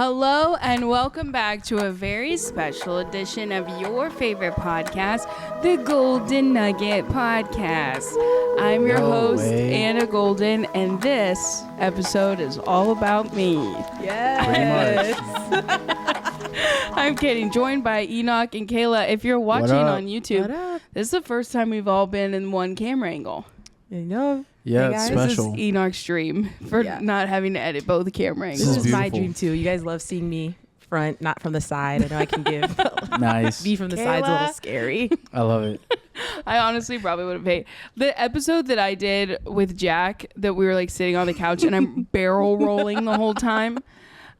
Hello and welcome back to a very special edition of your favorite podcast, the Golden Nugget Podcast. I'm your host, Anna Golden, and this episode is all about me. Yes. Pretty much. I'm kidding. Joined by Enoch and Kayla. If you're watching on YouTube, this is the first time we've all been in one camera angle. You know. Yeah, hey it's This special. is Enoch's dream for not having to edit both camera angles. This is my beautiful. dream too. You guys love seeing me front, not from the side. I know I can give Nice. be from the side's a little scary. I love it. I honestly probably would have paid. The episode that I did with Jack, that we were like sitting on the couch and I'm barrel rolling the whole time.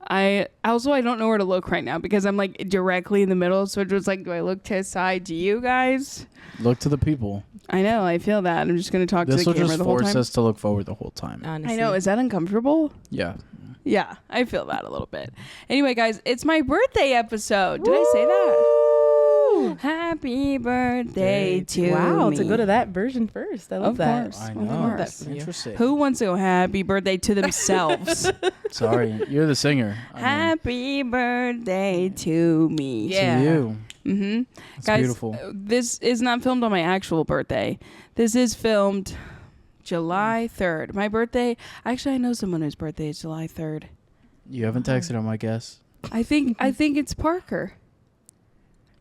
I don't know where to look right now because I'm like directly in the middle. So it was like, do I look to the side to you guys? Look to the people. I know. I feel that. I'm just going to talk to This the will camera just the whole force time. us to look forward the whole time. Honestly. I know. Is that uncomfortable? Yeah. Yeah, I feel that a little bit. Anyway, guys, it's my birthday episode. Did I say that? Happy birthday to wow, me. to go to that version first. I love Of that. course. I Of know. course. That's interesting. Who wants to go happy birthday to themselves? Sorry, you're the singer. Happy birthday to me. Yeah. To you. Mm-hmm. It's Guys, beautiful. This is not filmed on my actual birthday. This is filmed July 3rd. My birthday, actually I know someone whose birthday is July 3rd. You haven't texted him, I guess. I think it's Parker.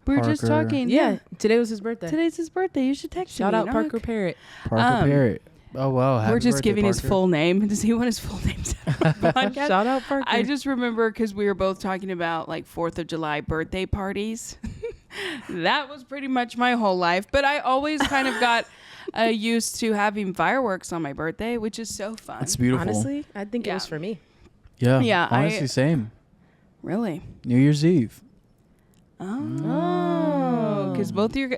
We were just Parker. talking. Yeah. Today was his birthday. Today's his birthday. You should text Shout me. out Enoch. Parker Parrott. Parker Parrot. Oh, wow. Happy We're just birthday, giving his Parker. full name. Does he want his full name said on the podcast? Shout out Parker. I just remember because we were both talking about like 4th of July birthday parties. That was pretty much my whole life. But I always kind of got used to having fireworks on my birthday, which is so fun. It's beautiful. Honestly, I think it Yeah. was for me. Yeah. Yeah, Honestly, same. Really? New Year's Eve. Oh. Because both of your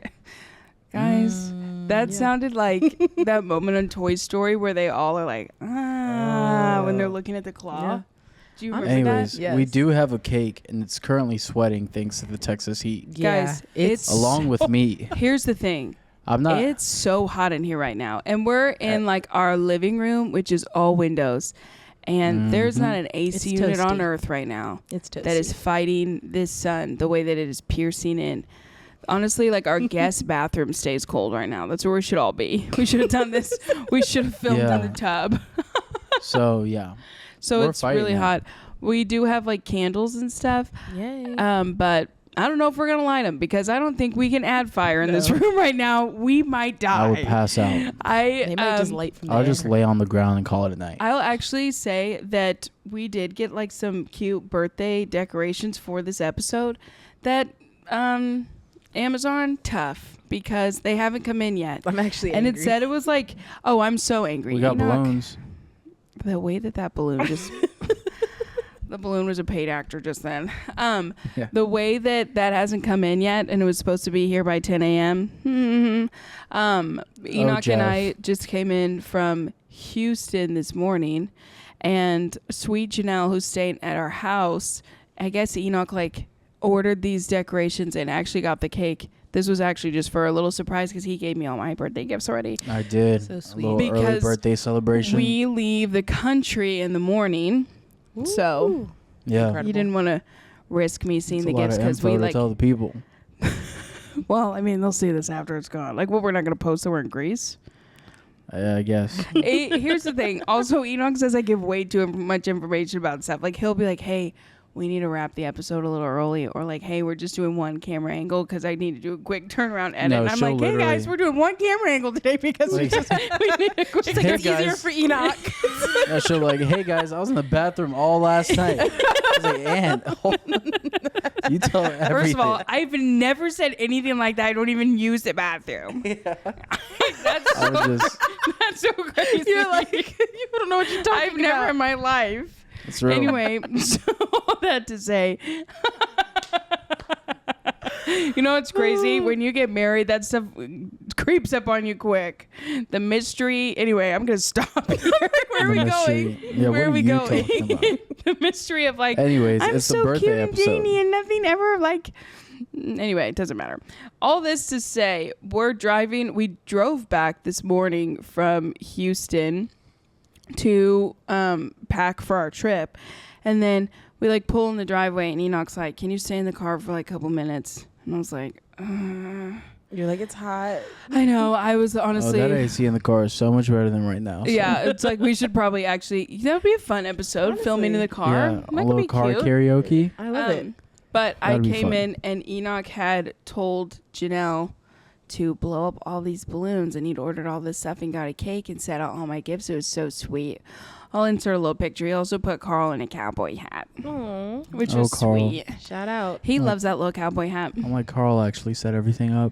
guys, that sounded like that moment on Toy Story where they all are like, when they're looking at the claw. Yeah. Do you remember Anyways, that? Yes. we do have a cake, and it's currently sweating thanks to the Texas heat. Yeah. Guys, it's Along with me. Here's the thing. I'm not. It's so hot in here right now. And we're in like our living room, which is all windows. And there's not an AC It's unit on toasty. Earth right now It's toasty. that is fighting this sun the way that it is piercing in. Honestly, like our guest bathroom stays cold right now. That's where we should all be. We should have done this. We should have filmed in the tub. So, yeah. So We're it's really fighting it. hot. We do have like candles and stuff. Yay. But I don't know if we're going to light them because I don't think we can add fire in this room right now. We might die. I would pass out. They might just light from there. I'll just lay on the ground and call it a night. I'll actually say that we did get like some cute birthday decorations for this episode that Amazon, tough because they haven't come in yet. I'm actually And angry. it said it was like, oh, I'm so angry. We got Enoch, balloons. The way that balloon just... The balloon was a paid actor just then. Yeah. The way that hasn't come in yet, and it was supposed to be here by 10 a.m. Enoch and I just came in from Houston this morning, and sweet Janelle, who's staying at our house, I guess Enoch like ordered these decorations and actually got the cake. This was actually just for a little surprise because he gave me all my birthday gifts already. I did. So A sweet. little early Because birthday celebration. We leave the country in the morning. So yeah. Incredible. you didn't want to risk me seeing It's the a lot gifts of because info we to like. tell the people. Well, I mean, they'll see this after it's gone. Like, what? We're not going to post that we're in Greece. I guess. Here's the thing. Also, Enoch says I give way too much information about stuff. Like, he'll be like, "Hey, we need to wrap the episode a little early," or like, "Hey, we're just doing one camera angle because I need to do a quick turnaround edit." No, and I'm she'll like, "Hey guys, literally- we're doing one camera angle today because we Like- need a quick." It's like Hey, it's easier guys. for Enoch. Yeah, she'll be like, hey guys, I was in the bathroom all last night. I was like, Ann, you tell her everything. First of all, I've never said anything like that. I don't even use the bathroom. That's I was just, That's so crazy. You're like, you don't know what you're talking I've never about. in my life. it's real. Anyway, so all that to say, you know what's crazy? When you get married, that stuff creeps up on you quick. The mystery. Anyway, I'm gonna stop here. Where are we The going? mystery. Yeah, Where what are we you going? talking about? The mystery of like. Anyways, I'm it's so a birthday cute and episode. Janie and nothing ever like. Anyway, it doesn't matter. All this to say, we drove back this morning from Houston to pack for our trip. And then we like pull in the driveway, and Enoch's like, "Can you stay in the car for like a couple minutes?" And I was like, You're like, it's hot. I know. I was honestly. that AC in the car is so much better than right now. So. Yeah, it's like we should probably actually. That would be a fun episode, Honestly. filming in the car. Yeah, That a could little be car cute. karaoke. I love it. But I That'd be came fun. in, and Enoch had told Janelle to blow up all these balloons, and he'd ordered all this stuff and got a cake and set out all my gifts. It was so sweet. I'll insert a little picture. He also put Carl in a cowboy hat, Aww. which Oh, was Carl. sweet. Shout out. He Oh. loves that little cowboy hat. I'm like, Carl actually set everything up.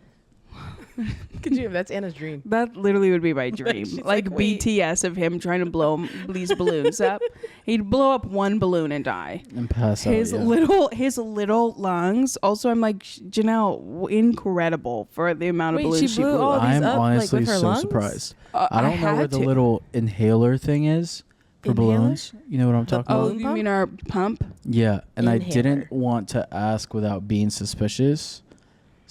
Could you? That's Anna's dream. That literally would be my dream. She's like like, wait. BTS of him trying to blow these balloons up. He'd blow up one balloon and die. And pass out. His little lungs. Also, I'm like, Janelle, incredible for the amount of Wait, balloons she she blew blew all up. these I'm up, like, honestly with her so lungs? surprised. I don't know had where the to. little inhaler thing is for Inhaler? balloons. You know what I'm talking Oh, about? balloon you pump? mean our pump? Yeah, and I Inhaler. didn't want to ask without being suspicious.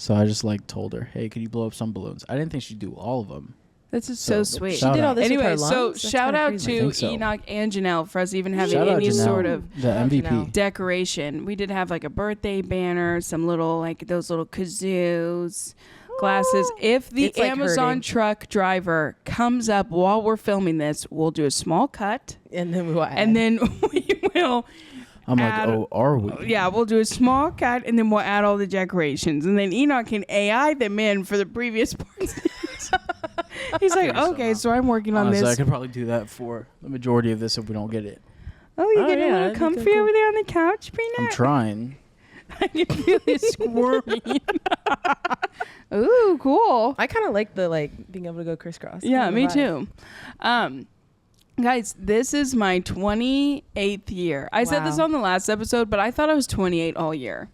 So I just like told her, "Hey, could you blow up some balloons?" I didn't think she'd do all of them. This is so So, sweet. She shout did all out. this with Anyway, her so lungs? That's shout kinda out crazy. I to think so. Enoch and Janelle for us even having Shout out any Janelle, sort of the Shout out MVP. Janelle. decoration. We did have like a birthday banner, some little like those little kazoos, glasses. If the It's, like, Amazon hurting. truck driver comes up while we're filming this, we'll do a small cut, And then we will and then we will. I'm like, add- "Oh, are we?" Yeah, we'll do a small cut, and then we'll add all the decorations, and then Enoch can AI them in for the previous parts. He's like, Figure okay, something so I'm working on Honestly, I this. could probably do that for the majority of this if we don't get it. Oh, you Oh, getting yeah, a little that'd be comfy kinda over there on the couch, Peanut? I'm trying. I can feel you squirming. Ooh, cool. I kind of like the being able to go crisscross. Yeah, Kinda me vibe. too. Guys, this is my 28th year. I said this Wow. on the last episode, but I thought I was 28 all year.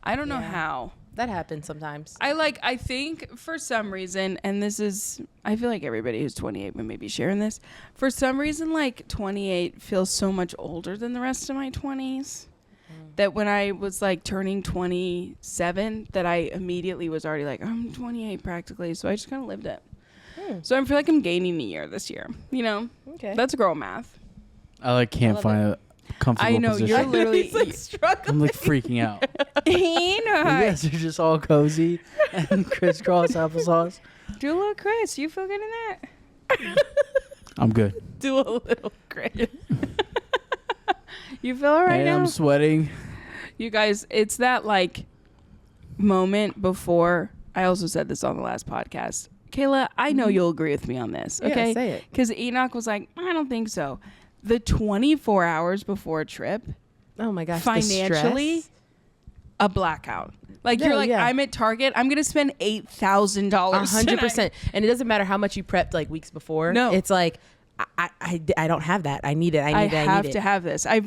I don't know Yeah. how. That happens sometimes. I think for some reason, and this is, I feel like everybody who's 28 would maybe sharing this. For some reason, like 28 feels so much older than the rest of my 20s. That when I was like turning 27, that I immediately was already like, I'm 28 practically. So I just kind of lived it. So I feel like I'm gaining a year this year. You know, Okay. that's girl math. I can't love find a comfortable I know, position. you're literally. He's like struggling. I'm like freaking out. You Enoch, guys are just all cozy and crisscross applesauce. do a little Chris. You feel good in that? I'm good. Do a little great. You feel all right And now? I'm sweating. You guys, it's that like moment before. I also said this on the last podcast. Kayla, I know you'll agree with me on this, Yeah, okay? say it. Because Enoch was like, I don't think so. The 24 hours before a trip, Oh my gosh. financially, the stress. a blackout. Like No, you're like, yeah. I'm at Target. I'm gonna spend $8,000. 100%. And it doesn't matter how much you prepped like weeks before. No. It's like I don't have that. I need it. I have need to it. have this. I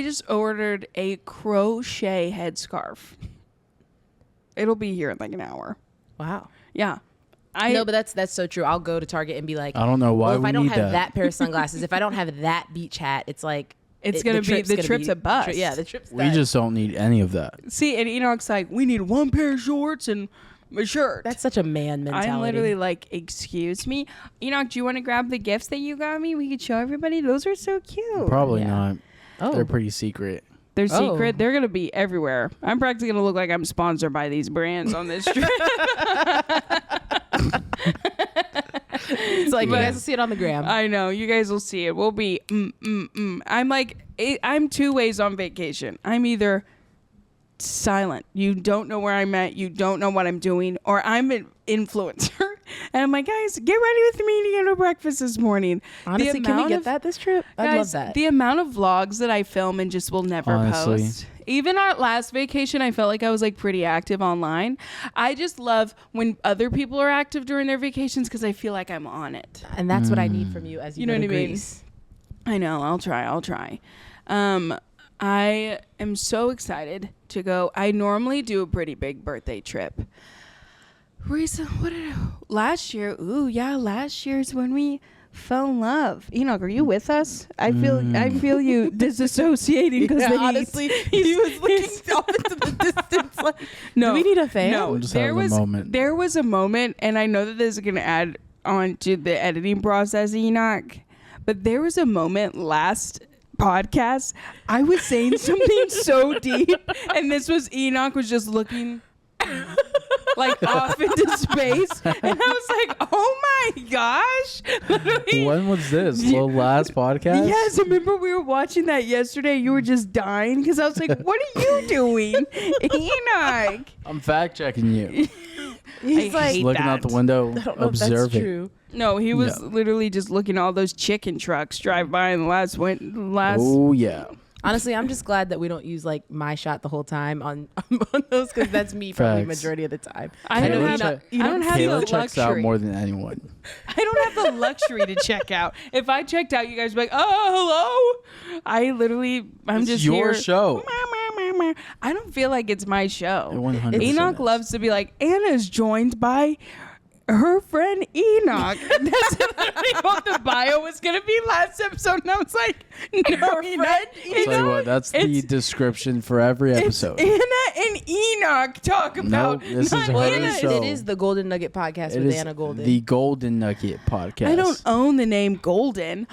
just ordered a crochet headscarf. It'll be here in like an hour. Wow. Yeah. No, but that's so true. I'll go to Target and be like, I don't know why well, if we I don't need have that. pair of sunglasses, if I don't have that beach hat, it's like It's gonna be the trip's a bust. Yeah, the trip's We done. just don't need any of that. See, and Enoch's like, we need one pair of shorts and a shirt. That's such a man mentality. I'm literally like, excuse me, Enoch. Do you want to grab the gifts that you got me? We could show everybody. Those are so cute. Probably Yeah. not. Oh. They're pretty secret. They're Oh. secret. They're gonna be everywhere. I'm practically gonna look like I'm sponsored by these brands on this trip. It's like you But- guys will see it on the gram. I know. You guys will see it. We'll be. I'm like, I'm two ways on vacation. I'm either silent. You don't know where I'm at. You don't know what I'm doing. Or I'm an influencer. And I'm like, guys, get ready with me to go to breakfast this morning. Honestly, can we amount get of- that this trip? I'd Guys, love that. the amount of vlogs that I film and just will never Honestly. post. Even our last vacation, I felt like I was like pretty active online. I just love when other people are active during their vacations because I feel like I'm on it. And that's what I need from you as you, You know go what to I mean? Greece. I know. I'll try. I am so excited to go. I normally do a pretty big birthday trip. Last year? Ooh, yeah, last year's when we fell in love. Enoch, are you with us? I feel you disassociating because honestly, he was looking off into the distance. Like, no, do we need a fan? No, I'm just there having a was moment. there was a moment, and I know that this is going to add on to the editing process, Enoch. But there was a moment last podcast, I was saying something so deep, and this was Enoch was just looking like off into space, and I was like, "Oh my gosh!" Literally. When was this? The last podcast? Yes, remember we were watching that yesterday. You were just dying because I was like, "What are you doing, Enoch?" I'm fact checking you. He's like Just looking out the window, I don't know if that's observing. true. No, he was literally just looking at all those chicken trucks drive by in the last. Oh yeah. Honestly, I'm just glad that we don't use like my shot the whole time on those because that's me probably Facts. majority of the time. I don't Kayla have. I don't have Kayla the checks out luxury. more than anyone. I don't have the luxury to check out. If I checked out, you guys would be like, "Oh, hello." I'm It's just your here. show. I don't feel like it's my show. 100% Enoch is. loves to be like, Anna's joined by her friend Enoch. That's literally what the bio was going to be last episode. And I was like, no, Enoch. Tell you what, that's the It's- description for every It's episode. Anna and Enoch talk about. Nope, this not is her Anna. show. It is the Golden Nugget podcast It with is Anna Golden. the Golden Nugget podcast. I don't own the name Golden.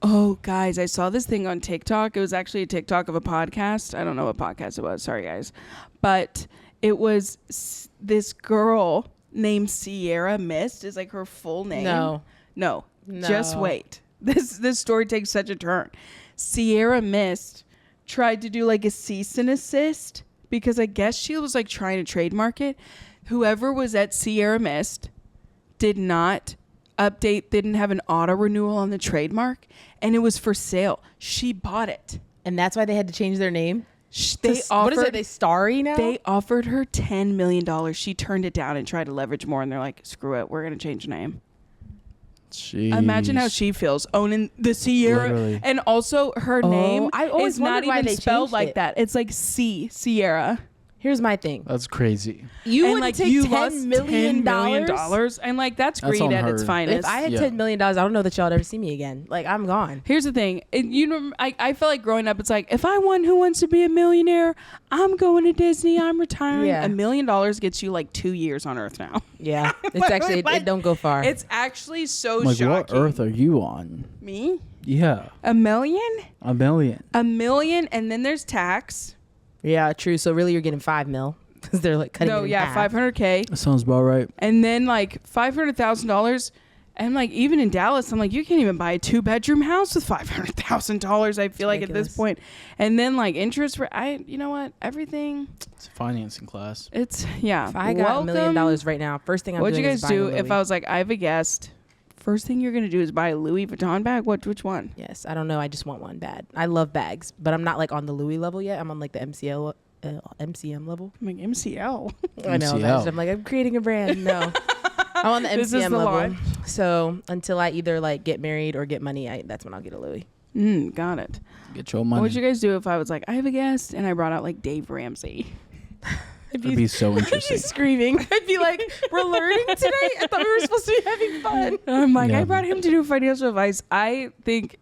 Oh, guys, I saw this thing on TikTok. It was actually a TikTok of a podcast. I don't know what podcast it was. Sorry, guys. But it was this girl named Sierra Mist is like her full name. No. Just wait. This story takes such a turn. Sierra Mist tried to do like a cease and assist because I guess she was like trying to trademark it. Whoever was at Sierra Mist did not update, didn't have an auto renewal on the trademark, and it was for sale. She bought it. And that's why they had to change their name. They What is offered it? They Starry now? they offered her $10 million. She turned it down and tried to leverage more, and they're like, "Screw it, we're gonna change the name." Jeez. Imagine how she feels owning the Sierra, Literally. and also her name I always is not wondered why even they spelled changed like it. that. It's like Sierra. Here's my thing. That's crazy. You and would like take you $10 lost million? $10 million, and like that's That's greed at on its her. finest. If I had Yeah. $10 million, I don't know that y'all would ever see me again. Like, I'm gone. Here's the thing. I felt like growing up, it's like, if I won Who Wants to Be a Millionaire, I'm going to Disney, I'm retiring. Yeah. $1 million gets you like 2 years on Earth now. Yeah. It's actually, it don't go far. It's actually so Like, shocking. what earth are you on? Me? Yeah, $1 million? $1 million. $1 million, and then there's tax. Yeah, true. So really, you're getting $5 million because they're like cutting. No, it in yeah, half. $500K. That sounds about right. And then like $500,000. And like even in Dallas, I'm like, you can't even buy a 2-bedroom house with $500,000. I feel like at this ridiculous. point. And then like interest for you know what? Everything. It's a financing class. It's yeah. If I got $1 million right now, first thing I'm What'd doing you is guys buying do a if Louis. I was like, I have a guest? First thing you're gonna do is buy a Louis Vuitton bag. Which one? Yes, I don't know. I just want one bad. I love bags, but I'm not like on the Louis level yet. I'm on like the MCM level. I'm like MCL. I know. MCL. Imagine I'm like, I'm creating a brand. No, I'm on the This is MCM the level. line. So until I either like get married or get money, that's when I'll get a Louis. Got it. Get your What money. would you guys do if I was like, I have a guest, and I brought out like Dave Ramsey? It'd be so interesting. She's screaming. I'd be like, we're learning today? I thought we were supposed to be having fun. I'm like, Yeah. I brought him to do financial advice. I think,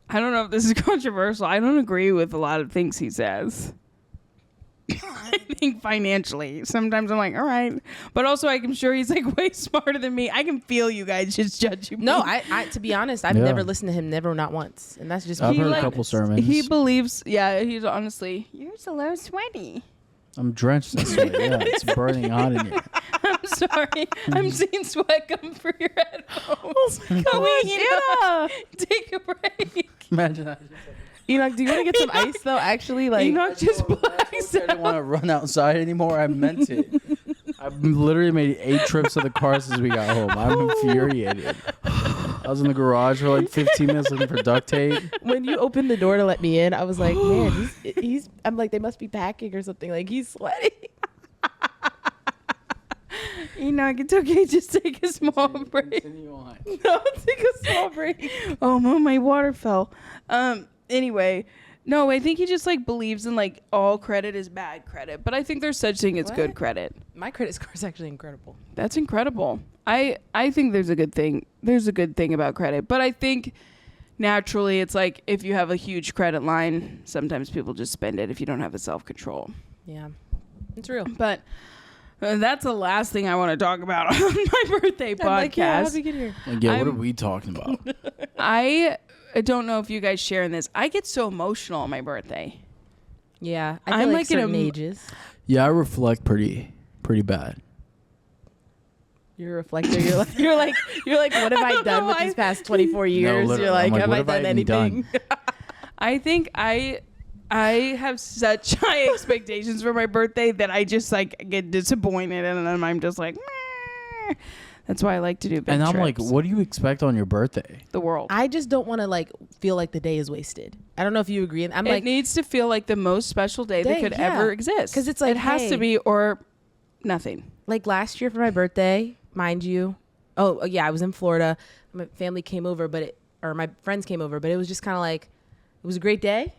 I don't know if this is controversial. I don't agree with a lot of things he says. I think financially, sometimes I'm like, all right, but also I'm sure he's like way smarter than me. I can feel you guys just judging me. No, I to be honest, I've Yeah. never listened to him, never, not once. And that's just I've me heard being a couple honest. sermons. He believes, yeah, he's honestly, you're so low sweaty. I'm drenched in sweat. Yeah, it's burning hot in here. I'm sorry. I'm seeing sweat come through your headphones. Anna! Take a break. Imagine that. Enoch, do you want to get some ice though? Actually, like Enoch just blacks I didn't out. want to run outside anymore. I meant it. I've literally made 8 trips to the car since we got home. I'm infuriated. I was in the garage for like 15 minutes looking for duct tape. when you opened the door to let me in, I was like, man, he's I'm like, they must be packing or something. Like he's sweating. Enoch, it's okay. Just take a small break. Continue on. No, take a small break. Oh, my water fell. Anyway, no, I think he just like believes in like all credit is bad credit, but I think there's such thing as good What? credit. My credit score is actually incredible. That's incredible. I think there's a good thing. There's a good thing about credit, but I think naturally it's like if you have a huge credit line, sometimes people just spend it if you don't have the self-control. Yeah, it's real. But that's the last thing I want to talk about on my birthday podcast. I'm like, yeah, how'd we get here? Like, yeah, what I'm- are we talking about? I don't know if you guys share in this. I get so emotional on my birthday. Yeah, I feel I'm like like in certain a- ages. Yeah, I reflect pretty bad. You're a reflector. You're like, what have I done with these past 24 years? literally. You're like, I'm like, have what I have I done even anything? I think I have such high expectations for my birthday that I just like get disappointed, and then I'm just like, meh. That's why I like to do big And I'm trips. like, what do you expect on your birthday? The world. I just don't want to like feel like the day is wasted. I don't know if you agree. I'm It like, needs to feel like the most special day that could yeah. ever exist. 'Cause it's like, it has hey. to be or nothing. like last year for my birthday, mind you. Oh yeah, I was in Florida. My family came over, or my friends came over, but it was just kind of like, it was a great day.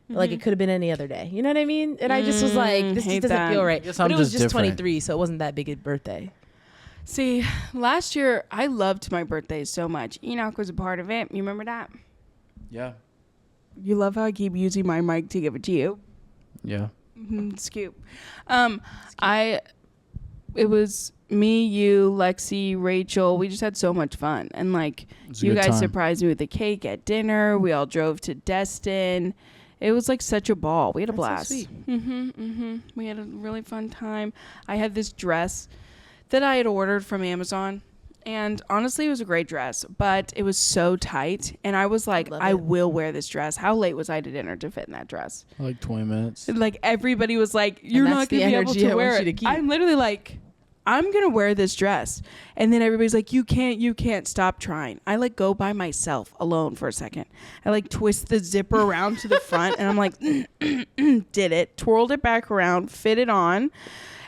But, like it could have been any other day. You know what I mean? And I just was like, this hate just doesn't that. feel right. Guess But I'm it was just just different. 23, so it wasn't that big a birthday. See, last year I loved my birthday so much. Enoch was a part of it. You remember that? Yeah. You love how I keep using my mic to give it to you. Yeah. Scoop. It was me, you, Lexi, Rachel. We just had so much fun. And like It's a you good guys time. surprised me with the cake at dinner. We all drove to Destin. It was like such a ball. We had a That's so blast. sweet. We had a really fun time. I had this dress that I had ordered from Amazon. And honestly, it was a great dress, but it was so tight. And I was like, Love I it. will wear this dress. How late was I to dinner to fit in that dress? Like 20 minutes. And like everybody was like, you're that's not the going to be able energy I to want wear you it. to keep. I'm literally like, I'm going to wear this dress. And then everybody's like, you can't stop trying. I like go by myself alone for a second. I like twist the zipper around to the front and I'm like, did it, twirled it back around, fit it on.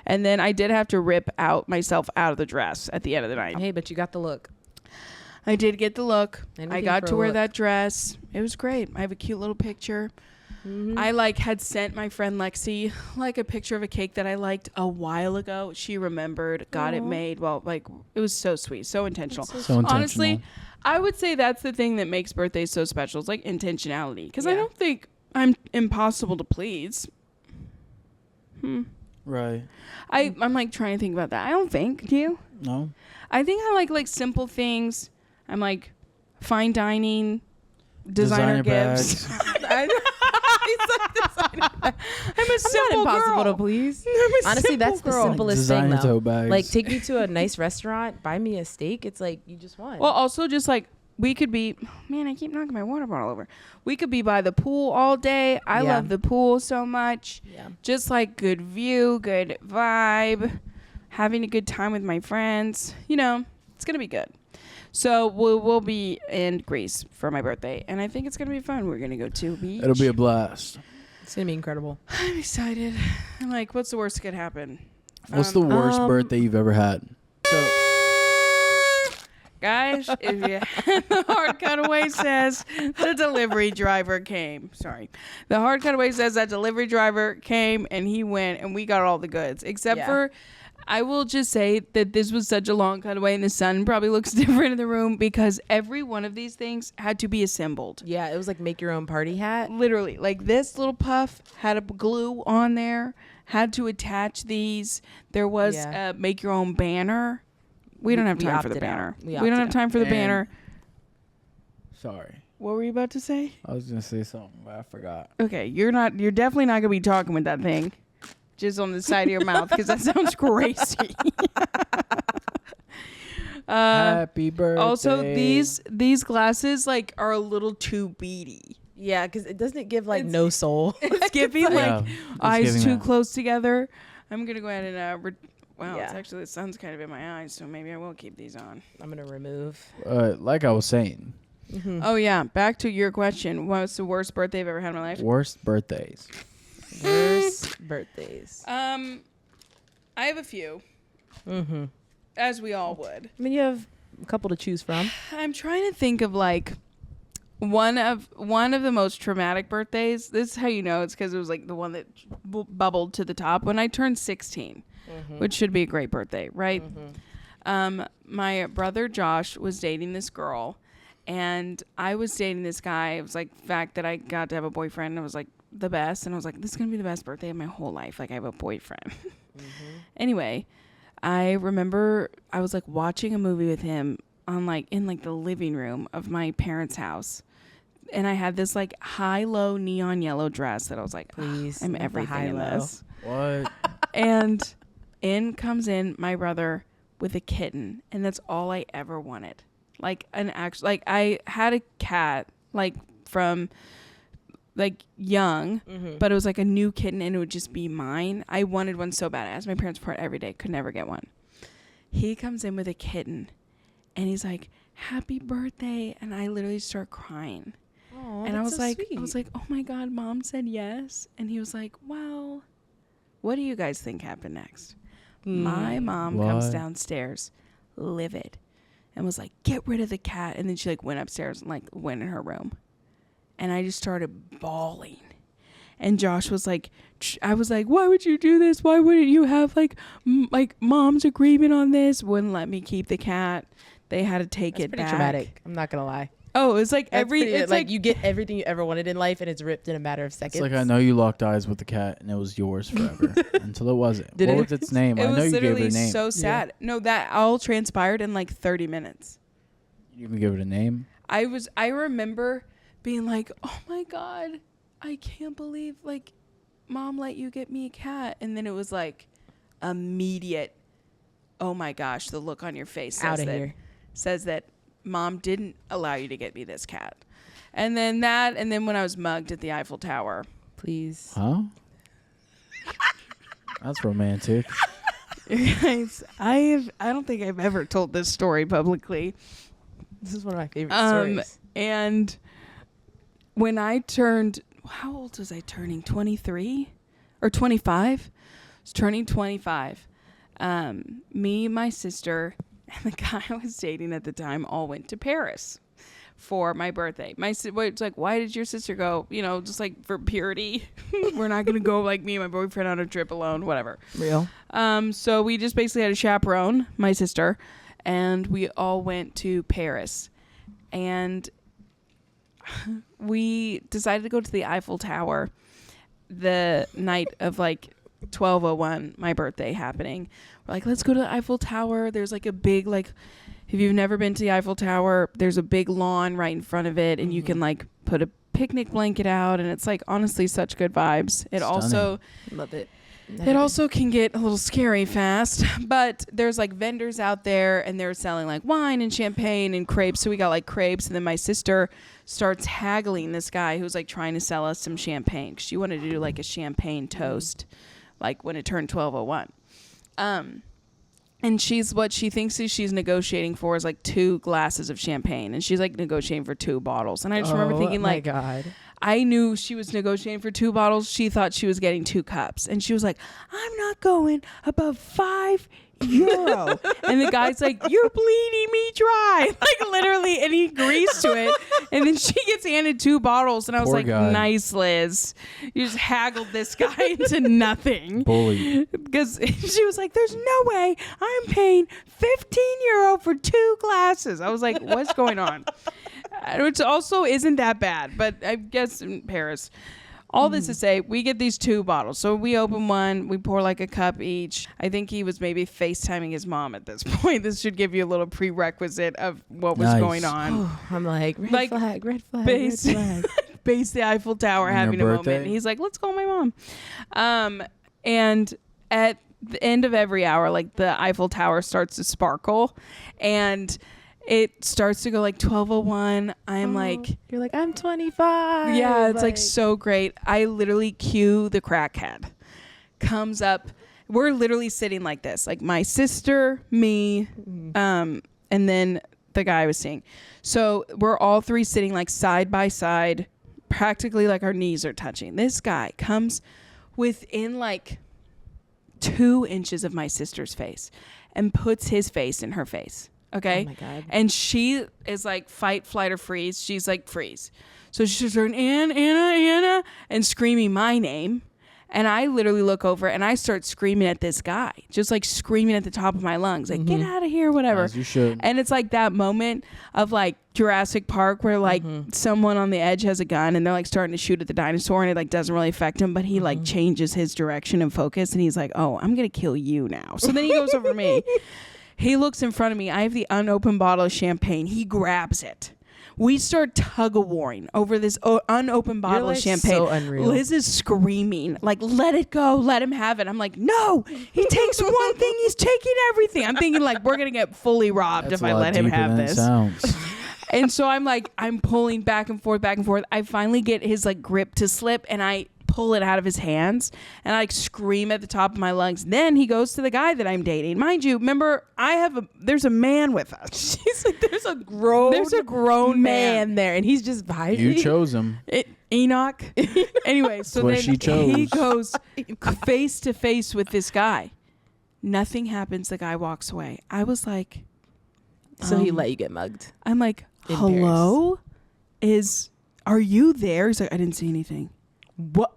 And then I did have to rip myself out of the dress at the end of the night. Hey, but you got the look. I did get the look. I Anything got for to a wear look. that dress. It was great. I have a cute little picture. I like had sent my friend Lexi like a picture of a cake that I liked a while ago. She remembered, got it made. Well, like it was so sweet, so intentional. So intentional. Honestly, I would say that's the thing that makes birthdays so special. It's like intentionality. Because I Yeah. don't think I'm impossible to please. Right. I'm like trying to think about that. I don't think. Do you? No. I think I like simple things. I'm like fine dining, designer gifts. bags. I'm a Not simple impossible girl. to please. I'm a Honestly, simple that's the girl. simplest thing Designer though. tote bags. Like take me to a nice restaurant, buy me a steak. It's like you just won. Well, also just like we could be, man, I keep knocking my water bottle over. We could be by the pool all day. I Yeah. love the pool so much. yeah. Just like good view, good vibe, having a good time with my friends. You know, it's going to be good. So we'll be in Greece for my birthday, and I think it's going to be fun. We're going to go to a beach. It'll be a blast. It's gonna be incredible. I'm excited. I'm like, what's the worst that could happen? What's the worst birthday you've ever had? So, guys, if you the hard cutaway says the delivery driver came. Sorry, the hard cutaway says that delivery driver came and he went and we got all the goods except Yeah. for. I will just say that this was such a long cutaway and the sun probably looks different in the room because every one of these things had to be assembled. Yeah, it was like make your own party hat. Literally, like this little puff had a glue on there, had to attach these. There was Yeah. make your own banner. We don't have we time for the opted out. banner. We We don't opted have out. time for the And- banner. Sorry. What were you about to say? I was going to say something, but I forgot. Okay, you're definitely not gonna be talking with that thing just on the side of your mouth because that sounds crazy. Happy birthday. Also, these glasses like are a little too beady. Yeah, because it doesn't give like no soul. It's giving like Yeah, it's eyes giving too that. close together. I'm gonna go ahead and wow, it's Yeah. actually the sun's kind of in my eyes, so maybe I will keep these on. I'm gonna remove. Like I was saying, Oh yeah, back to your question. What's the worst birthday I've ever had in my life? worst birthdays. Worst birthdays. I have a few, Mm-hmm. as we all would. I mean, you have a couple to choose from. I'm trying to think of like one of the most traumatic birthdays. This is how you know it's because it was like the one that bubbled to the top when I turned 16, which should be a great birthday, right? My brother Josh was dating this girl, and I was dating this guy. It was like the fact that I got to have a boyfriend. It was like the best, and I was like, this is gonna be the best birthday of my whole life. Like I have a boyfriend. Anyway, I remember I was like watching a movie with him on like in like the living room of my parents' house. and I had this like high-low neon yellow dress that I was like, Please, I'm not the everything in high-low. this. What? And in comes in my brother with a kitten, and that's all I ever wanted. Like like I had a cat like from like young, but it was like a new kitten and it would just be mine. I wanted one so bad. I asked my parents for it every day, could never get one. He comes in with a kitten and he's like, happy birthday, and I literally start crying. Aww, and I was so like, sweet. oh my God, Mom said yes. And he was like, well, what do you guys think happened next? My mom comes downstairs, livid, and was like, get rid of the cat. And then she like went upstairs and like went in her room. And I just started bawling. And Josh was like, I was like, why would you do this? Why wouldn't you have like mom's agreement on this? Wouldn't let me keep the cat. They had to take That's it pretty back. traumatic. I'm not gonna lie. Oh, it's like It's it's like you get everything you ever wanted in life, and it's ripped in a matter of seconds. It's like I know you locked eyes with the cat and it was yours forever until it wasn't. Did what it? was its name? It I know was you gave literally it a name. so sad. No, that all transpired in like 30 minutes. You even give it a name? I remember being like, oh my God, I can't believe like Mom let you get me a cat. And then it was like immediate, oh my gosh, the look on your face says that Mom didn't allow you to get me this cat. And then when I was mugged at the Eiffel Tower. Please. Huh? That's romantic. Guys, I don't think I've ever told this story publicly. This is one of my favorite stories. And when I turned, how old was I turning? 23 or 25? I was turning 25. Me, my sister, and the guy I was dating at the time all went to Paris for my birthday. It's like, why did your sister go? You know, just like for purity. We're not going to go like me and my boyfriend on a trip alone, whatever. Real. So we just basically had a chaperone, my sister, and we all went to Paris. And we decided to go to the Eiffel Tower the night of like 12:01, my birthday happening. We're like, let's go to the Eiffel Tower. There's like a big, like, if you've never been to the Eiffel Tower, there's a big lawn right in front of it, and you can like put a picnic blanket out, and it's like honestly such good vibes. It also love it. It also can get a little scary fast, but there's like vendors out there and they're selling like wine and champagne and crepes. So we got like crepes, and then my sister starts haggling this guy who's like trying to sell us some champagne. She wanted to do like a champagne toast, like when it turned 12:01. And what she thinks she's negotiating for is like 2 glasses of champagne, and she's like negotiating for 2 bottles. And I just remember thinking like, my God. I knew she was negotiating for 2 bottles. She thought she was getting 2 cups. And she was like, I'm not going above €5. And the guy's like, you're bleeding me dry. Like literally. And he agrees to it. And then she gets handed 2 bottles. And I was Poor like, guy. nice, Liz. You just haggled this guy into nothing. Bully. Because she was like, there's no way I'm paying €15 for 2 glasses. I was like, what's going on? Which also isn't that bad, but I guess in Paris. All this to say, we get these 2 bottles. So we open one, we pour like a cup each. I think he was maybe FaceTiming his mom at this point. This should give you a little prerequisite of what was going on. Oh, I'm like, red flag, red flag. Base the Eiffel Tower On having a your moment. birthday? And he's like, let's call my mom. And at the end of every hour, like the Eiffel Tower starts to sparkle, and it starts to go like 12:01. I'm like, you're like, I'm 25. yeah, it's like so great. I literally cue the crackhead. Comes up. We're literally sitting like this, like my sister, me, and then the guy I was seeing. So we're all 3 sitting like side by side, practically like our knees are touching. This guy comes within like 2 inches of my sister's face and puts his face in her face. Okay. Oh my God. And she is like fight, flight, or freeze. She's like freeze. So she's going, Anna, and screaming my name. And I literally look over and I start screaming at this guy, just like screaming at the top of my lungs, like, get out of here, whatever. As you should. And it's like that moment of like Jurassic Park where like someone on the edge has a gun and they're like starting to shoot at the dinosaur, and it like doesn't really affect him, but he like changes his direction and focus, and he's like, oh, I'm going to kill you now. So then he goes over me. He looks in front of me. I have the unopened bottle of champagne. He grabs it We start tug-of-warring over this unopened bottle of champagne. So unreal. Liz is screaming, like, let it go, let him have it. I'm like, no, he takes one thing, he's taking everything. I'm thinking, like, we're going to get fully robbed That's if a I lot let him deeper have than it this. sounds. And so I'm pulling back and forth, back and forth. I finally get his, like, grip to slip, and I pull it out of his hands, and I like scream at the top of my lungs. Then he goes to the guy that I'm dating. Mind you, remember, there's a man with us. She's like, there's a grown man there, and he's just vibing. You chose him. Enoch. Anyway, so what then she chose. he goes face to face with this guy. Nothing happens. The guy walks away. I was like, So he let you get mugged. I'm like, hello? Are you there? He's like, I didn't see anything. What?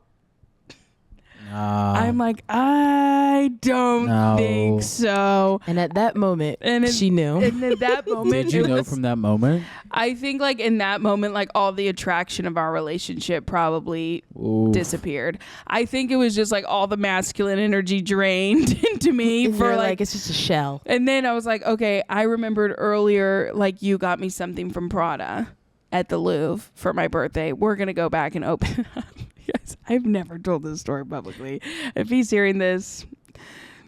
I'm like, I don't think so. And at that moment, she knew. And at that moment, Did you know from that moment? I think like in that moment, like all the attraction of our relationship probably disappeared. I think it was just like all the masculine energy drained into me for like it's just a shell. And then I was like, okay, I remembered earlier, like you got me something from Prada at the Louvre for my birthday. We're going to go back and open it up. Yes, I've never told this story publicly. If he's hearing this,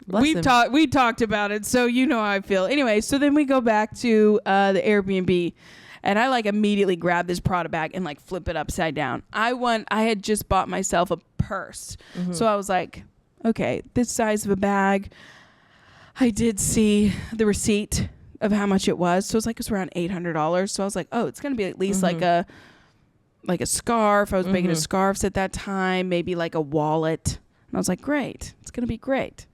we talked about it, so you know how I feel. Anyway, so then we go back to the Airbnb, and I like immediately grab this Prada bag and like flip it upside down. I had just bought myself a purse, so I was like, okay, this size of a bag. I did see the receipt of how much it was, so it was around $800. So I was like, oh, it's gonna be at least like a scarf. I was making a scarves at that time, maybe like a wallet. And I was like, great. It's going to be great.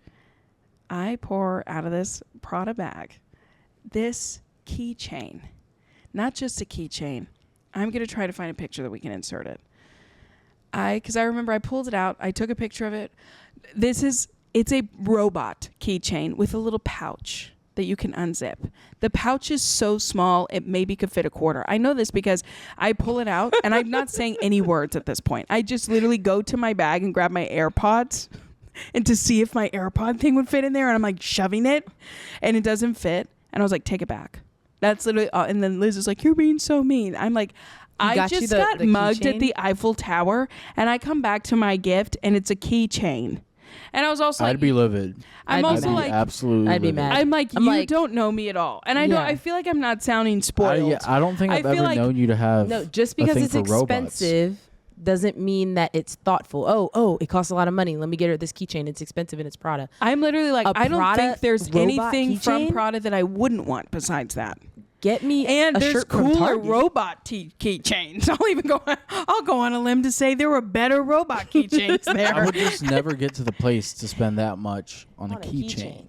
I pour out of this Prada bag this keychain. Not just a keychain. I'm going to try to find a picture that we can insert it. Because I remember I pulled it out. I took a picture of it. It's a robot keychain with a little pouch that you can unzip. The pouch is so small, it maybe could fit a quarter. I know this because I pull it out, and I'm not saying any words at this point. I just literally go to my bag and grab my AirPods and to see if my AirPod thing would fit in there, and I'm like shoving it, and it doesn't fit. And I was like, take it back. That's literally, and then Liz is like, you're being so mean. I'm like, I just got mugged at the Eiffel Tower, and I come back to my gift, and it's a keychain. And I was also I'd be livid. I'm also like, absolutely I'd be livid. mad. I'm like, you don't know me at all. And I feel like I'm not sounding spoiled. I don't think I've ever known you to have. No, just because it's expensive doesn't mean that it's thoughtful. Oh, it costs a lot of money. Let me get her this keychain. It's expensive and it's Prada. I'm literally like, I don't think there's anything from keychain? Prada that I wouldn't want besides that. Get me and a there's shirt from cooler Target. robot keychains. I'll go on a limb to say there were better robot keychains there. I would just never get to the place to spend that much on a keychain.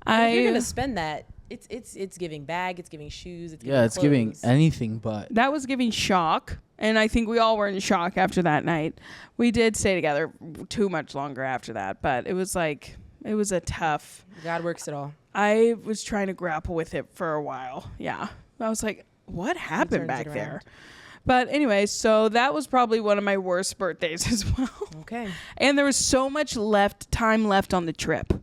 If you're gonna spend that, it's giving bag, it's giving shoes, it's it's giving anything but. That was giving shock, and I think we all were in shock after that night. We did stay together too much longer after that, but it was a tough. God works it all. I was trying to grapple with it for a while. Yeah. I was like, what happened back there? But anyway, so that was probably one of my worst birthdays as well. Okay. And there was so much time left on the trip.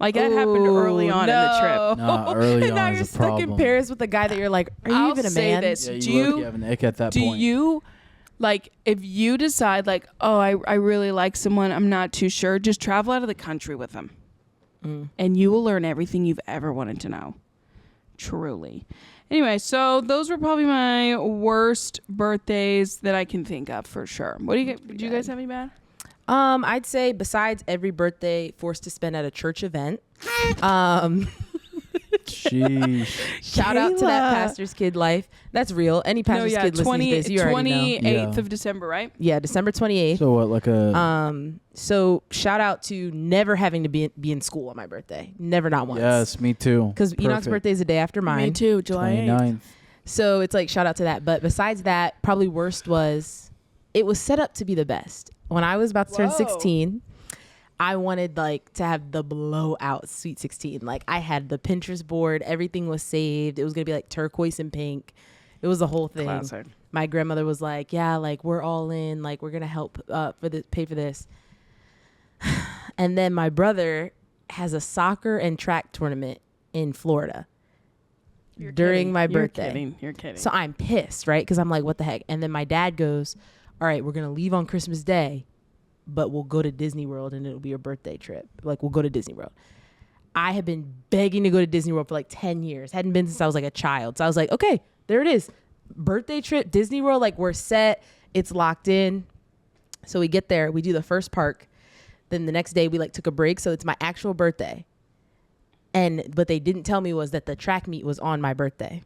Like that happened early on in the trip. No, early and now on you're is a stuck problem. in Paris with a guy that you're like, are you even a man? This. Yeah, you have an ick at that point. Do you, like, if you decide like, oh, I really like someone, I'm not too sure, just travel out of the country with them. And you will learn everything you've ever wanted to know. Truly. Anyway, so those were probably my worst birthdays that I can think of for sure. What do you get? Do you guys have any bad? I'd say besides every birthday forced to spend at a church event. Sheesh. Shout out to that pastor's kid life. That's real. Any pastor's kid listening to this, you already know. 28th of December, right? Yeah, December 28th. So what, like a... So shout out to never having to be in school on my birthday. Never, not once. Yes, me too. Because Enoch's birthday is the day after mine. Me too, July 29th. So it's like, shout out to that. But besides that, probably worst was, it was set up to be the best. When I was about to turn 16... I wanted like to have the blowout Sweet 16. Like I had the Pinterest board, everything was saved. It was gonna be like turquoise and pink. It was the whole thing. Classic. My grandmother was like, "Yeah, like we're all in. Like we're gonna help pay for this." And then my brother has a soccer and track tournament in Florida. during my birthday. You're kidding. So I'm pissed, right? Because I'm like, what the heck? And then my dad goes, all right, we're going to leave on Christmas Day, but we'll go to Disney World and it'll be your birthday trip. Like, we'll go to Disney World. I have been begging to go to Disney World for like 10 years. Hadn't been since I was like a child. So I was like, okay, there it is. Birthday trip, Disney World. Like, we're set. It's locked in. So we get there. We do the first park. Then the next day we like took a break. So it's my actual birthday. And what they didn't tell me was that the track meet was on my birthday.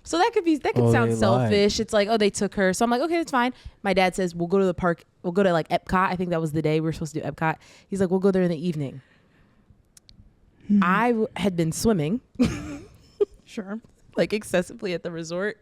So that could sound selfish. It's like, oh, they took her. So I'm like, okay, that's fine. My dad says, we'll go to the park. We'll go to like Epcot. I think that was the day we were supposed to do Epcot. He's like, we'll go there in the evening. I had been swimming. Sure. Like excessively at the resort.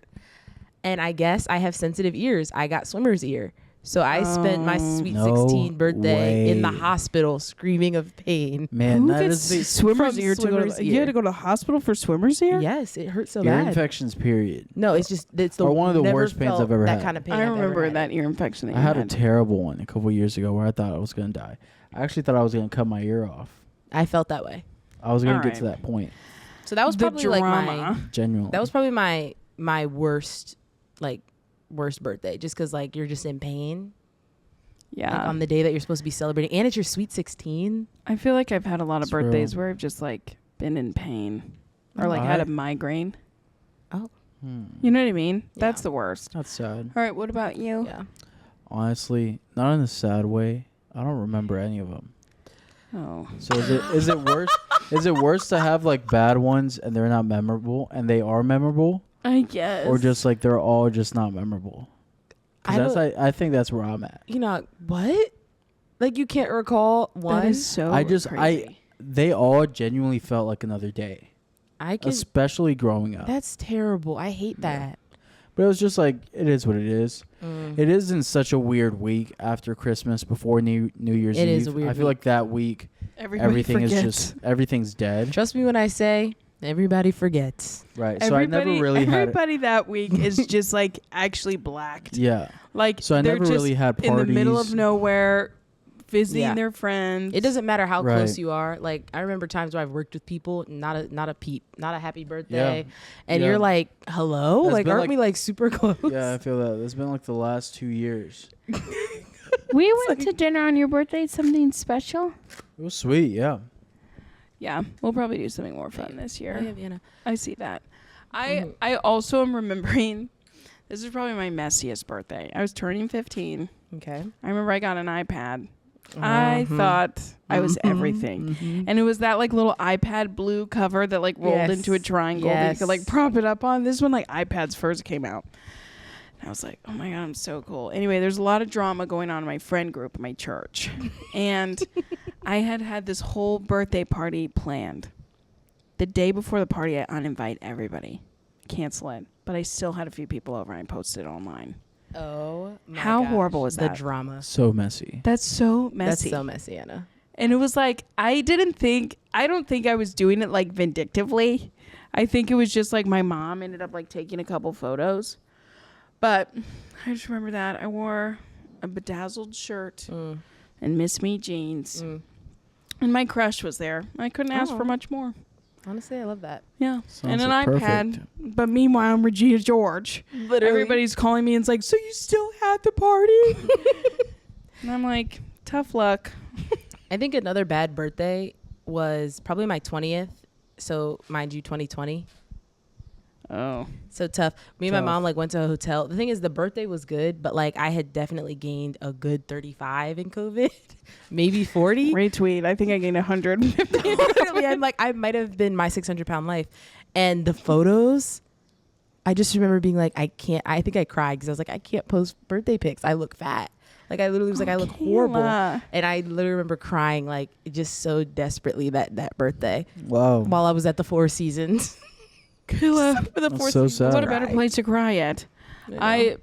And I guess I have sensitive ears. I got swimmer's ear. So I spent my sweet 16 birthday in the hospital screaming of pain. Man, Who that gets is swimmer's ear to go to, you had to go to the hospital for swimmer's ear? Yes, it hurt so ear bad. infections, period. No, it's the Or one of the never worst pains felt I've ever that had. kind of pain. I I've ever remember had. that ear infection that I you had a terrible one a couple years ago where I thought I was going to die. I actually thought I was going to cut my ear off. I felt that way. I was going to All get to right. that point. So that was The probably like drama. Genuinely. that was probably my worst birthday, just because like you're just in pain. Yeah. Like on the day that you're supposed to be celebrating, and it's your sweet 16. I feel like I've had a lot of It's birthdays real. where I've just like been in pain or Oh, like had a migraine. Hmm. You know what I mean? Yeah. That's the worst. That's sad. All right, what about you? Yeah. Honestly, not in a sad way. I don't remember any of them. Oh. So is it worse? Is it worse to have like bad ones and they're not memorable and they are memorable, I guess. or just like they're all just not memorable? 'Cause I think that's where I'm at. You know what? Like you can't recall one. That is so crazy. They all genuinely felt like another day, I can. especially growing up. That's terrible. I hate that. But it was just like, it is what it is. Mm. It is in such a weird week after Christmas, before New Year's It Eve. is a weird I feel week. like that week Everybody everything's dead. Trust me when I say everybody forgets. Right. So I never really had everybody that week is just like actually blacked. Yeah. Like So I they're never just really had parties in the middle of nowhere visiting Yeah. their friends. It doesn't matter how Right. close you are. Like I remember times where I've worked with people, not a peep, not a happy birthday, and Yeah. you're like, hello, That's like been aren't like- we like super close? Yeah, I feel that. It's been like the last 2 years. We went to dinner on your birthday. Something special. It was sweet, yeah. Yeah, we'll probably do something more fun this Oh, year. yeah, Vienna. I see that. I also am remembering. This is probably my messiest birthday. I was turning 15. Okay. I remember I got an iPad. I thought I was everything. And it was that like little iPad blue cover that like rolled Yes. into a triangle that you Yes. could like prop it up on. This is when like iPads first came out. And I was like, oh my God, I'm so cool. Anyway, there's a lot of drama going on in my friend group in my church. And I had this whole birthday party planned. The day before the party, I uninvite everybody. Cancel it. But I still had a few people over and I posted it online. Oh, my How gosh. horrible is the that? drama? So messy. That's so messy. That's so messy, Anna. And it was like, I don't think I was doing it like vindictively. I think it was just like my mom ended up like taking a couple photos. But I just remember that I wore a bedazzled shirt and Miss Me jeans. And my crush was there. I couldn't ask for much more. Honestly, I love that. Yeah. Sounds and an like iPad. perfect. But meanwhile, I'm Regina George. Literally. Everybody's calling me and it's like, so you still had the party? And I'm like, tough luck. I think another bad birthday was probably my 20th. So mind you, 2020. Oh. So tough. Me and my Tough. mom like went to a hotel. The thing is, the birthday was good, but like I had definitely gained a good 35 in COVID, maybe 40. Retweet. I think I gained 100. Literally, I'm like, I might have been my 600-pound life. And the photos, I just remember being like, I think I cried because I was like, I can't post birthday pics. I look fat. Like I literally was like, I look horrible. Kayla. And I literally remember crying like just so desperately that birthday Wow. while I was at the Four Seasons. Kayla. For the That's Four so Seasons. sad. What a better place to cry at. I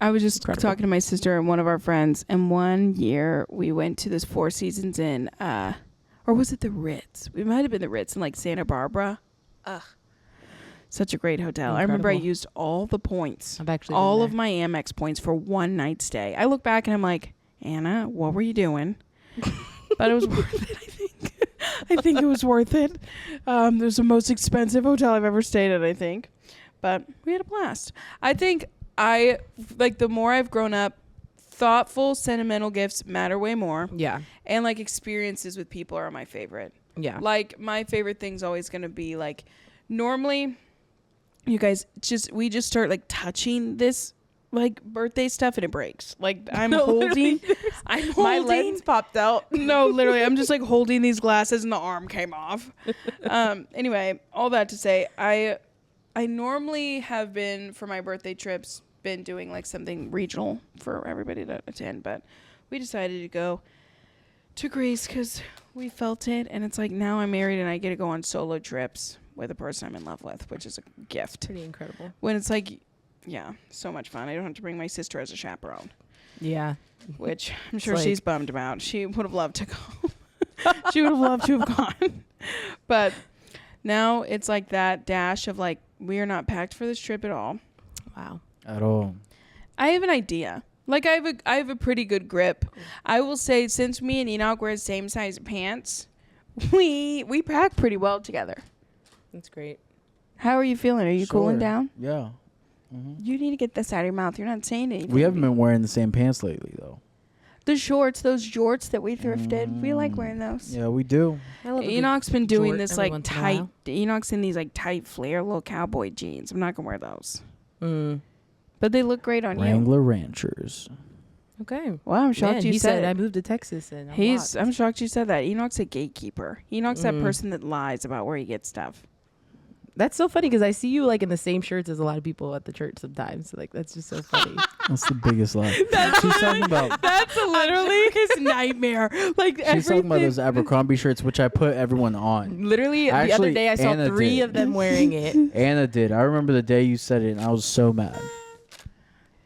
was just Incredible. talking to my sister and one of our friends, and one year we went to this Four Seasons in, or was it the Ritz? It might have been the Ritz in like Santa Barbara. Ugh. Such a great hotel. I remember I Incredible. used all the points, I've actually all been of my Amex points for one night stay. I look back and I'm like, Anna, what were you doing? But it was worth it, I think. I think it was worth it. It was the most expensive hotel I've ever stayed at, I think. But we had a blast. I think the more I've grown up, thoughtful, sentimental gifts matter way more. Yeah. And like experiences with people are my favorite. Yeah. Like my favorite thing's always going to be like, normally you guys we just start like touching this like birthday stuff and it breaks. Like I'm holding my lens popped out. No, literally I'm just like holding these glasses and the arm came off. Anyway, all that to say, I normally have been for my birthday trips been doing like something regional for everybody to attend, but we decided to go to Greece because we felt it, and it's like now I'm married and I get to go on solo trips with a person I'm in love with, which is a gift. Pretty incredible. When it's like, yeah, so much fun. I don't have to bring my sister as a chaperone. Yeah. Which I'm sure she's bummed about. She would have loved to go. She would have loved to have gone. But now it's like that dash of like, we are not packed for this trip at all. Wow. At all. I have an idea. Like I have a pretty good grip. I will say, since me and Enoch wear the same size pants, we pack pretty well together. That's great. How are you feeling? Are you cooling down? Yeah. Mm-hmm. You need to get this out of your mouth. You're not saying anything. We haven't been wearing the same pants lately, though. The shorts, those jorts that we thrifted. We like wearing those. Yeah, we do. Enoch's been doing this like once in a tight. while. Enoch's in these like tight flare little cowboy jeans. I'm not gonna wear those, Mm. but they look great on you. Wrangler Ranchers. Okay. Wow, I'm shocked Man, you he said I it. moved to Texas and I'm shocked you said that. Enoch's a gatekeeper. Enoch's that person that lies about where he gets stuff. That's so funny because I see you like in the same shirts as a lot of people at the church sometimes. Like that's just so funny. That's the biggest lie. She's talking about. That's literally his nightmare. Like She's talking about those Abercrombie shirts, which I put everyone on. Literally, the other Actually, day I saw Anna 3 did. of them wearing it. Anna did. I remember the day you said it, and I was so mad.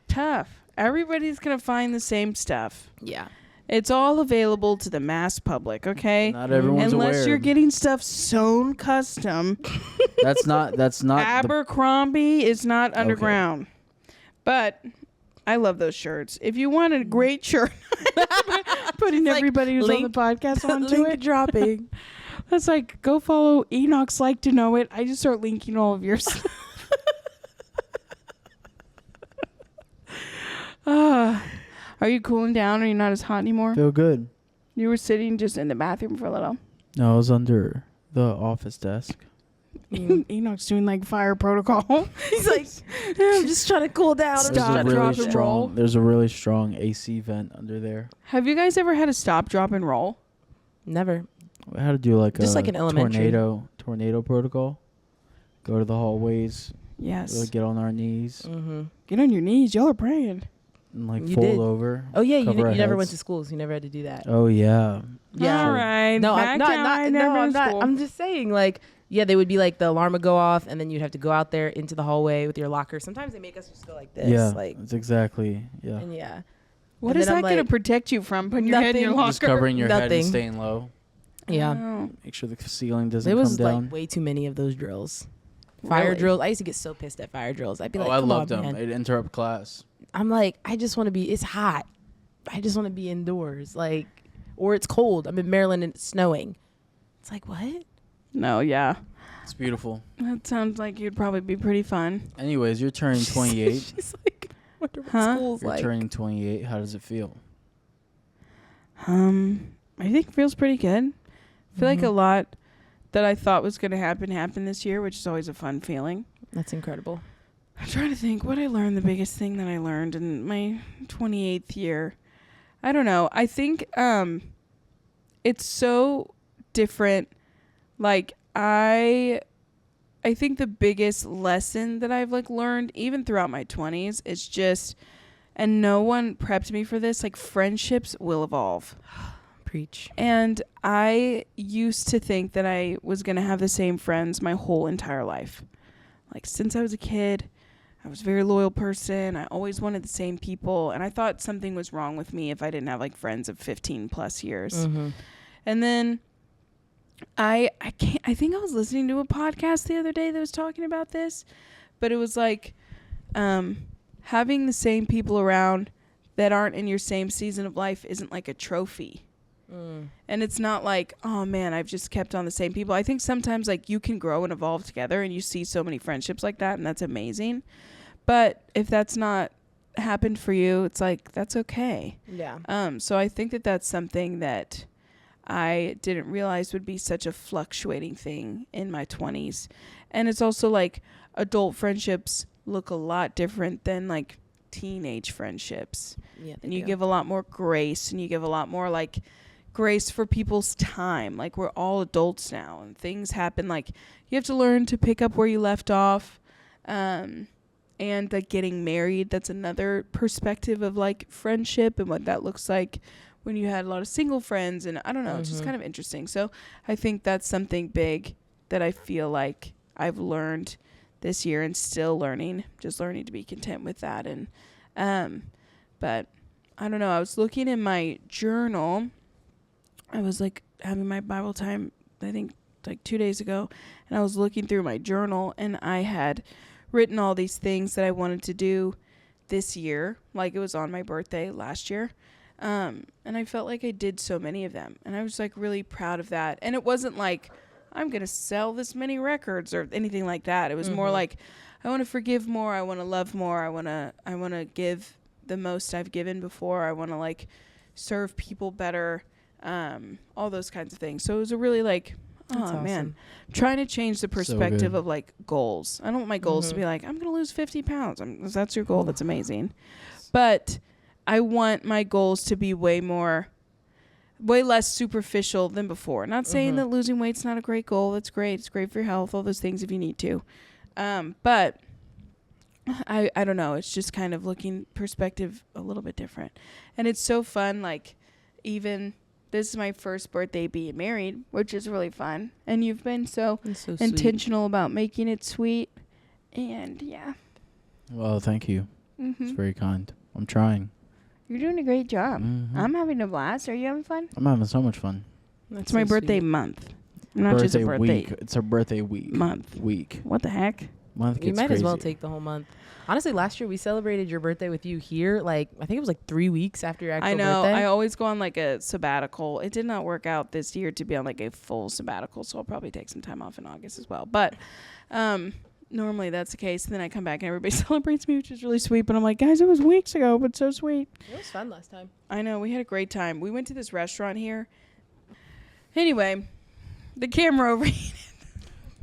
tough. Everybody's gonna find the same stuff. Yeah. It's all available to the mass public, okay? Not everyone's Unless aware. you're getting stuff sewn custom. That's not. Abercrombie is not underground. But I love those shirts. If you want a great shirt, putting like everybody who's on the podcast onto it. dropping. That's like, go follow Enoch's Like to Know It. I just start linking all of your stuff. Are you cooling down? Are you not as hot anymore? Feel good. You were sitting just in the bathroom for a little. No, I was under the office desk. Enoch's doing like fire protocol. He's like, I'm just trying to cool down. Stop, drop, and roll. There's a really strong AC vent under there. Have you guys ever had a stop, drop, and roll? Never. We had to do like Just a like an elementary. tornado protocol. Go to the hallways. Yes. Really get on our knees Mm-hmm. Get on your knees. Y'all are praying. and like You fold did. over. Oh yeah, you cover our never went heads. to school, so you never had to do that. Oh yeah. Yeah. All right. No, back I'm down. not. Never No, been I'm to not. school. I'm just saying, like, yeah, they would be like the alarm would go off, and then you'd have to go out there into the hallway with your locker. Sometimes they make us just go like this. Yeah. Like, That's exactly. Yeah. and yeah. What And is then that I'm going to like, protect you from? Putting your head in your nothing. locker? Just covering your head Nothing. and staying low. Yeah. Oh. Make sure the ceiling doesn't There come was down. like way too many of those drills. Fire Really? drills. I used to get so pissed at fire drills. I'd be like, I come loved on, them. man. It'd interrupt class. I'm like, I just want to be. It's hot. I just want to be indoors, like, or it's cold. I'm in Maryland and it's snowing. It's like what? No, yeah. It's beautiful. That sounds like you'd probably be pretty fun. Anyways, you're turning 28. She's like, wonder what Huh? school's You're like. turning 28. How does it feel? I think it feels pretty good. I feel like a lot that I thought was going to happened this year, which is always a fun feeling. That's incredible. I'm trying to think what I learned, the biggest thing that I learned in my 28th year. I don't know. I think it's so different. Like I think the biggest lesson that I've like learned even throughout my 20s is just, and no one prepped me for this, like friendships will evolve. Preach. And I used to think that I was going to have the same friends my whole entire life. Like since I was a kid, I was a very loyal person. I always wanted the same people. And I thought something was wrong with me if I didn't have like friends of 15 plus years. Mm-hmm. And then I think I was listening to a podcast the other day that was talking about this, but it was like having the same people around that aren't in your same season of life isn't like a trophy. And it's not like, oh man, I've just kept on the same people. I think sometimes like you can grow and evolve together, and you see so many friendships like that, and that's amazing. But if that's not happened for you, it's like, that's okay. Yeah. So I think that that's something that I didn't realize would be such a fluctuating thing in my 20s. And it's also like adult friendships look a lot different than like teenage friendships. Yeah. And you give a lot more grace, and you give a lot more like grace for people's time. Like, we're all adults now, and things happen. Like, you have to learn to pick up where you left off. And like getting married, that's another perspective of like friendship and what that looks like when you had a lot of single friends. And I don't know, it's just kind of interesting. So I think that's something big that I feel like I've learned this year, and still learning, just learning to be content with that. And but I don't know, I was looking in my journal. I was like having my Bible time, I think like 2 days ago, and I was looking through my journal, and I had written all these things that I wanted to do this year. Like, it was on my birthday last year. And I felt like I did so many of them, and I was like really proud of that. And it wasn't like I'm going to sell this many records or anything like that. It was more like, I want to forgive more. I want to love more. I want to give the most I've given before. I want to like serve people better. All those kinds of things. So it was a really like, That's man, trying to change the perspective good. of like goals. I don't want my goals to be like, I'm going to lose 50 pounds. If that's your goal, that's amazing. But I want my goals to be way less superficial than before. Not saying that losing weight's not a great goal. That's great. It's great for your health, all those things if you need to. But I don't know. It's just kind of looking perspective a little bit different. And it's so fun. Like, even this is my first birthday being married, which is really fun. And you've been so intentional about making it sweet. And yeah. Well, thank you. It's very kind. I'm trying. You're doing a great job. I'm having a blast. Are you having fun? I'm having so much fun. It's my birthday month. Not just a birthday week. It's a birthday week. Week. What the heck? Month gets You might crazy. as well take the whole month. Honestly, last year we celebrated your birthday with you here. Like, I think it was like 3 weeks after your actual birthday. I always go on like a sabbatical. It did not work out this year to be on like a full sabbatical, so I'll probably take some time off in August as well. But normally that's the case. And then I come back and everybody celebrates me, which is really sweet. But I'm like, guys, it was weeks ago, but so sweet. It was fun last time. I know. We had a great time. We went to this restaurant here. Anyway, the camera overheated.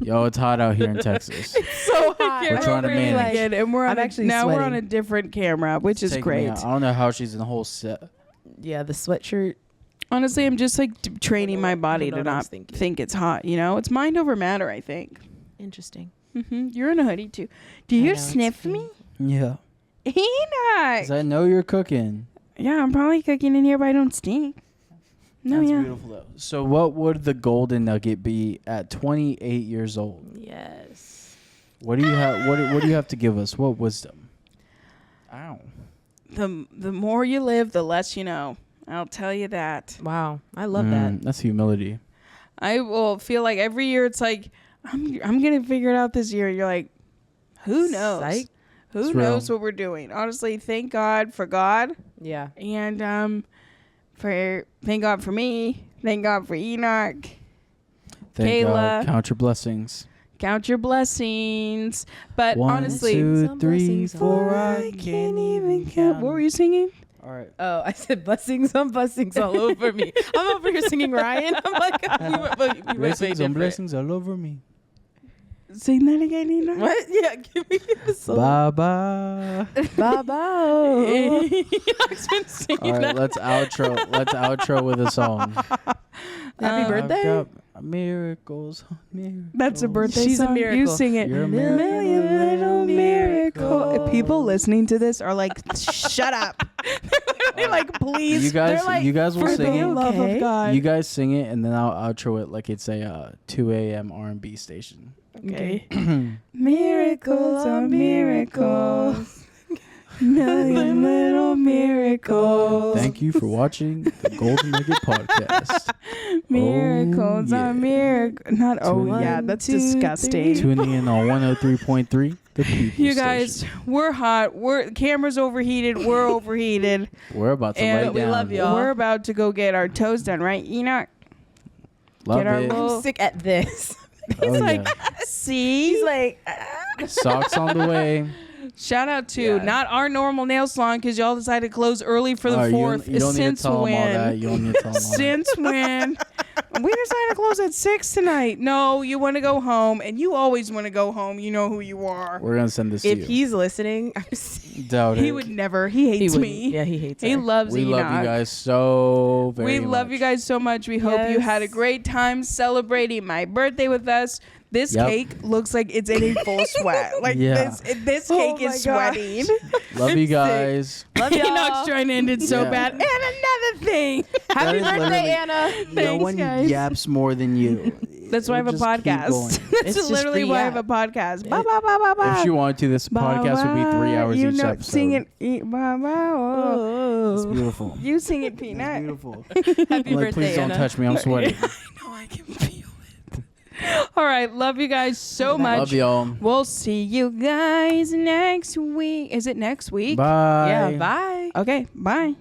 Yo, it's hot out here in Texas. So hot. We're trying to manage. Again, and we're on I'm actually now sweating. we're on a different camera, which is Taking me great. out. I don't know how she's in the whole set. Yeah, the sweatshirt. Honestly, I'm just like training my body to what I not was thinking. think it's hot. You know, it's mind over matter, I think. Interesting. You're in a hoodie too. Do I you know, it's sniff me? Yeah. Enoch! 'Cause I know you're cooking. Yeah, I'm probably cooking in here, but I don't stink. No, That's yeah. beautiful though. So what would the golden nugget be at 28 years old? Yes. What do you have? What do you have to give us? What wisdom? Ow. The more you live, the less you know. I'll tell you that. Wow. I love that. That's humility. I will feel like every year it's like I'm gonna figure it out this year. You're like, who knows? Psych. Who It's knows real. what we're doing? Honestly, thank God for God, Yeah. and thank God for me. Thank God for Enoch. Thank Kayla. God. Count your blessings. Count your blessings. But 1, honestly, 2, Some 3, blessings 4. I can't even count. What were you singing? All right. Oh, I said blessings on blessings all over me. I'm over here singing Ryan. I'm like, we went way Blessings on different. blessings all over me. Sing that again, Enoch. What? Yeah, give me the song. Bye bye. Bye-bye. Enoch's been singing All right, that. let's outro. Let's outro with a song. Happy birthday. I've got miracles on miracles. That's a birthday She's a song. You miracle. sing it. You're a Million little miracle. People listening to this are like, shut up. They're like, please. You guys, They're like, you guys will for sing the it. love of God. You guys sing it, and then I'll outro it like it's a 2 a.m. R&B station. Okay. Miracles on miracles. million little miracles. Thank you for watching the Golden Nugget podcast. Miracles yeah. on miracles. Not Tuning yeah, in. that's disgusting. Tuning in on 103.3, the people You guys, station. we're hot. Camera's overheated. We're overheated. We're about to And lay we down. love y'all. We're about to go get our toes done, right, Enoch? Love Get our it. little- I'm sick at this. Oh, like, yeah. See? He's like, Socks on the way. Shout out to Yeah. not our normal nail salon because y'all decided to close early for the Oh, 4th. You don't need Since to tell them all when? that. You don't need to tell them all that. Since when? We decided to close at 6 tonight. No, you want to go home, and you always want to go home. You know who you are. We're going to send this to if you. he's listening, Doubt He it. would never. He hates he me. Yeah, he hates He her. loves We Enoch. love you guys so very We much. love you guys so much. We hope you Yes. had a great time celebrating my birthday with us. This Yep. cake looks like it's in a full sweat. Like Yeah. this Oh cake my is gosh. sweating. Love you guys. Love y'all. Enoch's trying to end it so Yeah. bad. And another thing. Happy is birthday, literally- Anna. No Thanks, one guys. yaps more than you. That's why I have a Just keep going. podcast. It's That's just literally free why I have a app. podcast. Ba, ba, ba, ba, ba. If she wanted to, this Ba, podcast would be 3 ba. hours You each know, episode. Sing it. Ba, ba, oh. It's beautiful. You sing it, It's Peanut. beautiful. Happy I'm like, birthday, please don't Anna. touch me. I'm sweating. I know I can feel it. All right. Love you guys so much. Love y'all. We'll see you guys next week. Is it next week? Bye. Yeah, bye. Okay. Bye.